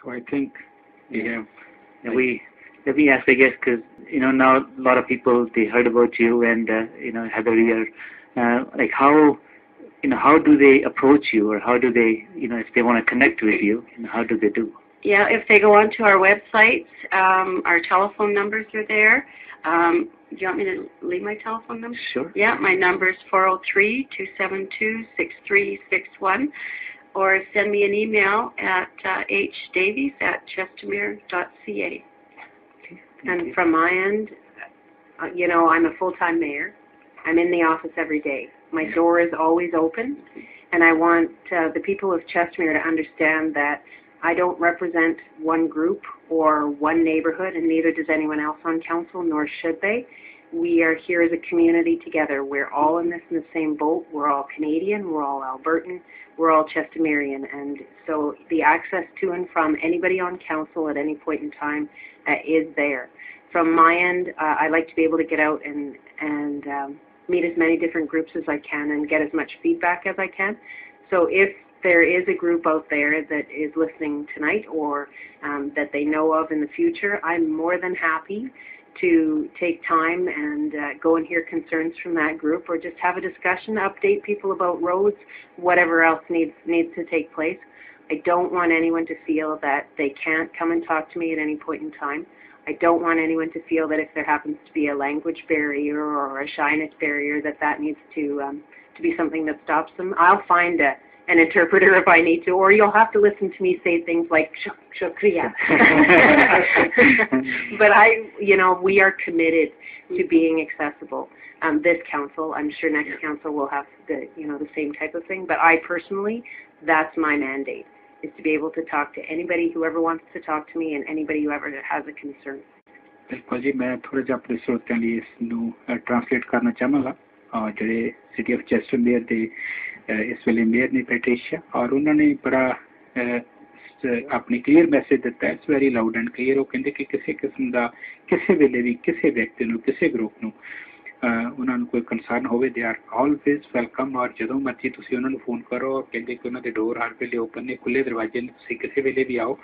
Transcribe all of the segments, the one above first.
So I think we have. Let me ask, I guess, because now a lot of people, they heard about you and Heather here. Like how do they approach you, or how do they if they want to connect with you, how do they do? Yeah, if they go onto our website, our telephone numbers are there. Do you want me to leave my telephone number? Sure. Yeah, my number is 403-272-6361, or send me an email at hdavies@chestermere.ca. And from my end, I'm a full-time mayor. I'm in the office every day. My door is always open, and I want the people of Chestermere to understand that I don't represent one group or one neighborhood, and neither does anyone else on council, nor should they. We are here as a community together. We're all in the same boat. We're all Canadian. We're all Albertan. We're all Chestermerean. And so the access to and from anybody on council at any point in time is there. From my end, I like to be able to get out and meet as many different groups as I can and get as much feedback as I can. So if there is a group out there that is listening tonight, or that they know of in the future, I'm more than happy to take time and go and hear concerns from that group, or just have a discussion, update people about roads, whatever else needs to take place. I don't want anyone to feel that they can't come and talk to me at any point in time. I don't want anyone to feel that if there happens to be a language barrier or a shyness barrier, that needs to be something that stops them. I'll find an interpreter if I need to, or you'll have to listen to me say things like shukriya. But we are committed to being accessible. This council, I'm sure next council will have the same type of thing, but I personally, that's my mandate, is to be able to talk to anybody, whoever wants to talk to me, and anybody who ever has a concern. बिल्कुल जी, मैं थोड़ा जिहा अपने श्रोतिਆਂ ਲਈ ਇਸ ਨੂੰ translate करना चाहांगा। ਜਿਹੜੇ सिटी ऑफ चेस्टरमेयर ਦੇ इस वेले मेयर ने पैट्रिशिया, और उन्होंने बड़ा अपनी क्लीयर मैसेज दिता है। It's very loud and clear. वो कहते कि किसी किस्म का किसी वेले भी किसी व्यक्ति ਨੂੰ ਕਿਸੇ ਗਰੁੱਪ ਨੂੰ ਉਹਨਾਂ ਨੂੰ ਕੋਈ ਕੰਸਰਨ ਹੋਵੇ, ਦੇ ਆਰ ਆਲਵੇਜ਼ ਵੈਲਕਮ। ਔਰ ਜਦੋਂ ਮਰਜ਼ੀ ਤੁਸੀਂ ਉਹਨਾਂ ਨੂੰ ਫੋਨ ਕਰੋ, ਔਰ ਕਹਿੰਦੇ ਕਿ ਉਹਨਾਂ ਦੇ ਡੋਰ ਹਰ ਵੇਲੇ ਓਪਨ ਨੇ, ਖੁੱਲੇ ਦਰਵਾਜ਼ੇ ਨੇ, ਤੁਸੀਂ ਕਿਸੇ ਵੇਲੇ ਵੀ ਆਓ।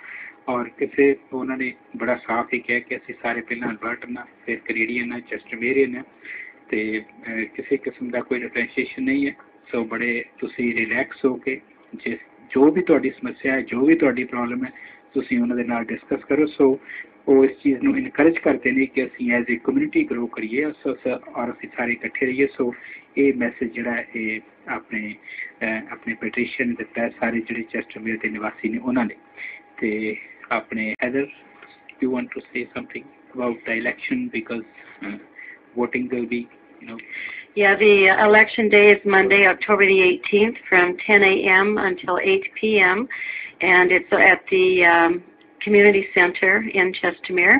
ਔਰ ਕਿਸੇ ਉਹਨਾਂ ਨੇ ਬੜਾ ਸਾਫ਼ ਹੀ ਕਿਹਾ ਕਿ ਅਸੀਂ ਸਾਰੇ ਪਹਿਲਾਂ ਅਲਬਰਟਨ ਆ, ਫਿਰ ਕੈਨੇਡੀਅਨ ਆ, ਚੈਸਟਰਮੇਰੀਅਨ ਆ, ਤੇ ਕਿਸੇ ਕਿਸਮ ਦਾ ਕੋਈ ਡਿਫਰੈਂਸ਼ੀਏਸ਼ਨ ਨਹੀਂ ਹੈ। ਸੋ ਬੜੇ ਤੁਸੀਂ ਰਿਲੈਕਸ ਹੋ ਕੇ ਜੋ ਵੀ ਤੁਹਾਡੀ ਸਮੱਸਿਆ ਹੈ, ਜੋ ਵੀ ਤੁਹਾਡੀ ਪ੍ਰੋਬਲਮ ਹੈ, ਤੁਸੀਂ ਉਹਨਾਂ ਦੇ ਨਾਲ ਡਿਸਕਸ ਕਰੋ। ਸੋ ਉਹ ਇਸ ਚੀਜ਼ ਨੂੰ ਇਨਕਰੇਜ ਕਰਦੇ ਨੇ ਕਿ ਅਸੀਂ ਐਜ਼ ਏ ਕਮਿਊਨਿਟੀ ਗਰੋ ਕਰੀਏ, ਔਰ ਅਸੀਂ ਸਾਰੇ ਇਕੱਠੇ ਰਹੀਏ। ਸੋ ਇਹ ਮੈਸੇਜ ਜਿਹੜਾ ਇਹ ਆਪਣੇ ਪੈਟਰੀਸ਼ੀਆ ਨੇ ਦਿੱਤਾ ਹੈ, ਸਾਰੇ ਜਿਹੜੇ ਚੈਸਟਰਮੇਰ ਦੇ ਨਿਵਾਸੀ ਨੇ ਉਹਨਾਂ ਨੇ। ਤੇ ਆਪਣੇ Heather, you want to say something about the election, because voting will be, Yeah, the election day is Monday, October the 18th, from 10 a.m. until 8 p.m., and it's at the Community Center in Chestermere.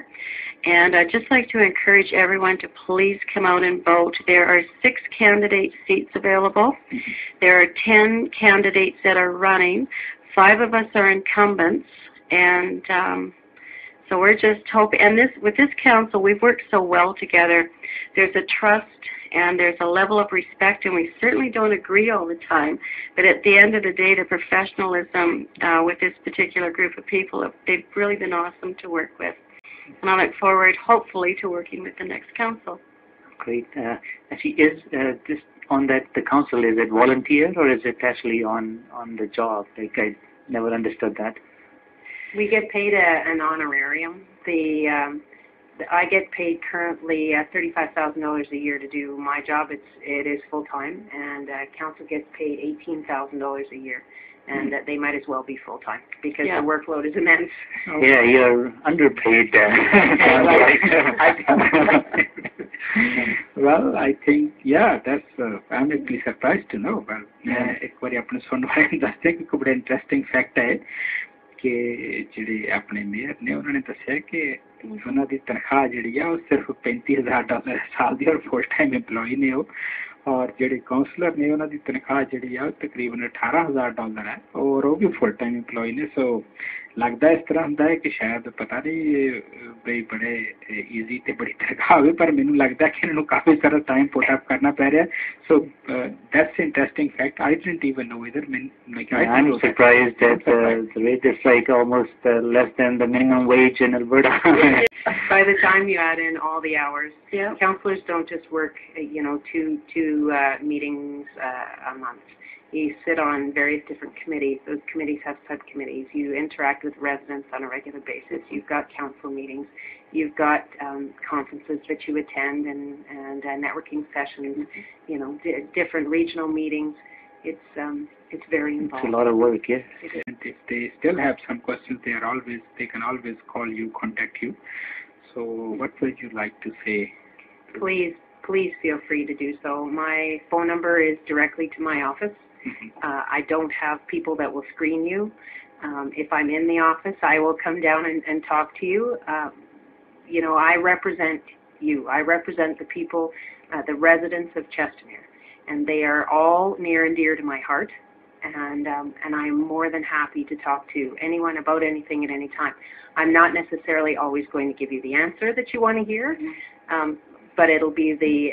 And I'd just like to encourage everyone to please come out and vote. There are 6 candidate seats available. There are 10 candidates that are running. 5 of us are incumbents, and so we're just hoping. And with this council, we've worked so well together. There's a trust and there's a level of respect, and we certainly don't agree all the time. But at the end of the day, the professionalism with this particular group of people, they've really been awesome to work with. And I look forward, hopefully, to working with the next council. Great. Actually, is this on the council, is it volunteer or is it actually on the job? Like, I never understood that. We get paid an honorarium. I get paid currently $35,000 a year to do my job. It is full time, and council gets paid $18,000 a year, and they might as well be full time because the workload is immense. Yeah, you're underpaid. Well, I think that's I'm actually surprised to know. Well, एक बार अपने सुनने वाले दसते कि कोई बड़ा interesting fact है कि ਜਿਹੜੇ ਆਪਣੇ ਮੇਅਰ ਨੇ ਉਹਨਾਂ ਨੇ ਦੱਸਿਆ ਕਿ ਉਹਨਾਂ ਦੀ ਤਨਖਾਹ ਜਿਹੜੀ ਆ ਉਹ ਸਿਰਫ $35,000 ਸਾਲ ਦੀ, ਔਰ ਫੁੱਲ ਟਾਈਮ EMPLOYE ਨੇ ਉਹ। ਔਰ ਜਿਹੜੇ ਕਾਉਂਸਲਰ ਨੇ ਉਹਨਾਂ ਦੀ ਤਨਖਾਹ ਜਿਹੜੀ ਆ ਉਹ ਤਕਰੀਬਨ $18,000 ਹੈ, ਔਰ ਉਹ ਵੀ ਫੁੱਲ ਟਾਈਮ EMPLOYE ਨੇ। ਸੋ लगता इस तरह ਹੁੰਦਾ है कि शायद पता नहीं बई बड़े easy ते बड़ी तनख्वाह होवे पर मैनू लगता है कि इन्होंने काफी सारा time put up करना पै रहा है. So that's interesting fact. I didn't even know either. I'm surprised that the rate is like almost less than the minimum wage in Alberta. By the time you add in all the hours, councillors don't just work, two meetings a month. You sit on various different committees. Those committees have subcommittees. You interact with residents on a regular basis. You've got council meetings. You've got conferences that you attend and networking sessions. Different regional meetings. It's very involved. It's a lot of work, yes. And if they still have some questions, they can always call you, contact you. So, what would you like to say? Please feel free to do so. My phone number is directly to my office. I don't have people that will screen you. If I'm in the office, I will come down and talk to you. I represent you. I represent the people, the residents of Chestermere, and they are all near and dear to my heart. And I'm more than happy to talk to anyone about anything at any time. I'm not necessarily always going to give you the answer that you want to hear, but it'll be the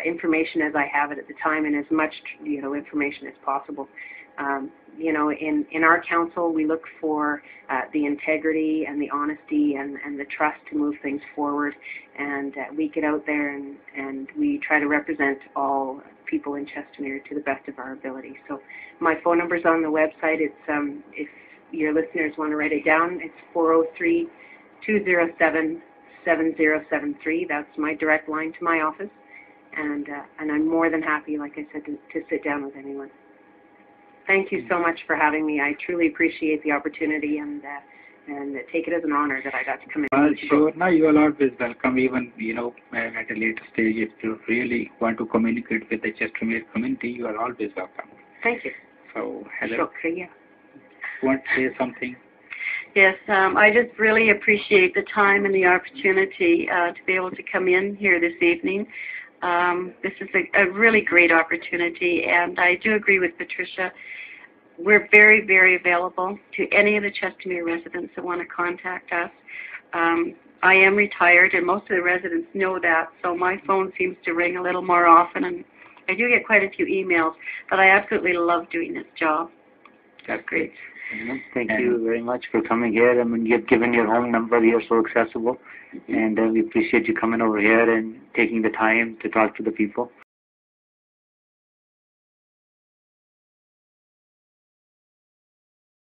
information as I have it at the time, and as much information as possible. In our council, we look for the integrity and the honesty and the trust to move things forward, and we get out there and we try to represent all people in Chestermere to the best of our ability. So my phone number is on the website. It's if your listeners want to write it down, it's 403-207-7073. That's my direct line to my office. And I'm more than happy, like I said, to sit down with anyone. Thank you so much for having me. I truly appreciate the opportunity and take it as an honor that I got to come in. Well, sure. Now you are always welcome, even at a later stage. If you really want to communicate with the Chestermere community, you are always welcome. Thank you. So, Heather, Shukriya. Want to say something? Yes, I just really appreciate the time and the opportunity to be able to come in here this evening. This is a really great opportunity, and I do agree with Patricia. We're very, very available to any of the Chestermere residents that want to contact us. I am retired, and most of the residents know that, so my phone seems to ring a little more often, and I do get quite a few emails, but I absolutely love doing this job. That's great. Thank you very much for coming here. I mean, you've given your home number. You're so accessible, and we appreciate you coming over here and taking the time to talk to the people.